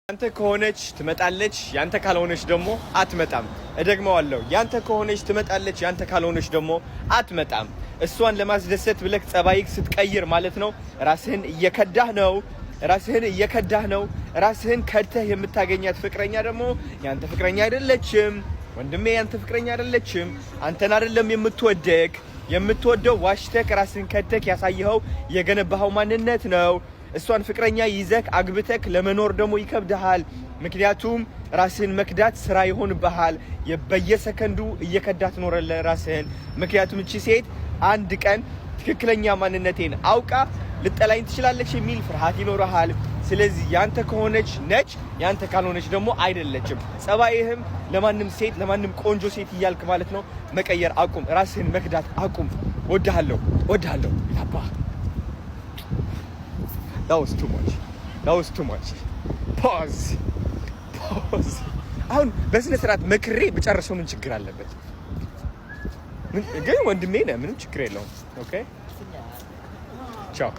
ያንተ ከሆነች ትመጣለች ያንተ ካልሆነች ደግሞ አትመጣም። እደግመዋለሁ ያንተ ከሆነች ትመጣለች ያንተ ካልሆነች ደግሞ አትመጣም። እሷን ለማስደሰት ብለህ ጸባይክ ስትቀይር ማለት ነው ራስህን እየከዳህ ነው። ራስህን ከድተህ የምታገኛት ፍቅረኛ ደግሞ ያንተ ፍቅረኛ አይደለችም። ወንድሜ ያንተ ፍቅረኛ አይደለችም። አንተን አይደለም የምትወደው ዋሽተህ ራስህን ከድተህ ያሳየኸው የገነባኸው ማንነት ነው። እሷን ፍቅረኛ ይዘህ አግብተህ ለመኖር ደግሞ ይከብድሃል። ምክንያቱም ራስህን መክዳት ስራ ይሆንብሃል። በየሰከንዱ እየከዳት ኖረለ ራስህን። ምክንያቱም እቺ ሴት አንድ ቀን ትክክለኛ ማንነቴን አውቃ ልጠላኝ ትችላለች የሚል ፍርሃት ይኖርሃል። ስለዚህ ያንተ ከሆነች ነች ያንተ ካልሆነች ደግሞ አይደለችም። ጸባይህም ለማንም ሴት ለማንም ቆንጆ ሴት እያልክ ማለት ነው መቀየር አቁም። ራስህን መክዳት አቁም። ወድሃለሁ ያባ That was too much. Pause. አሁን በስነ ስርዓት መክሬ በጨረሰው ምን ችግር አለበት? ግን ወንድሜ ነህ፣ ምንም ችግር የለውም። ኦኬ ቻው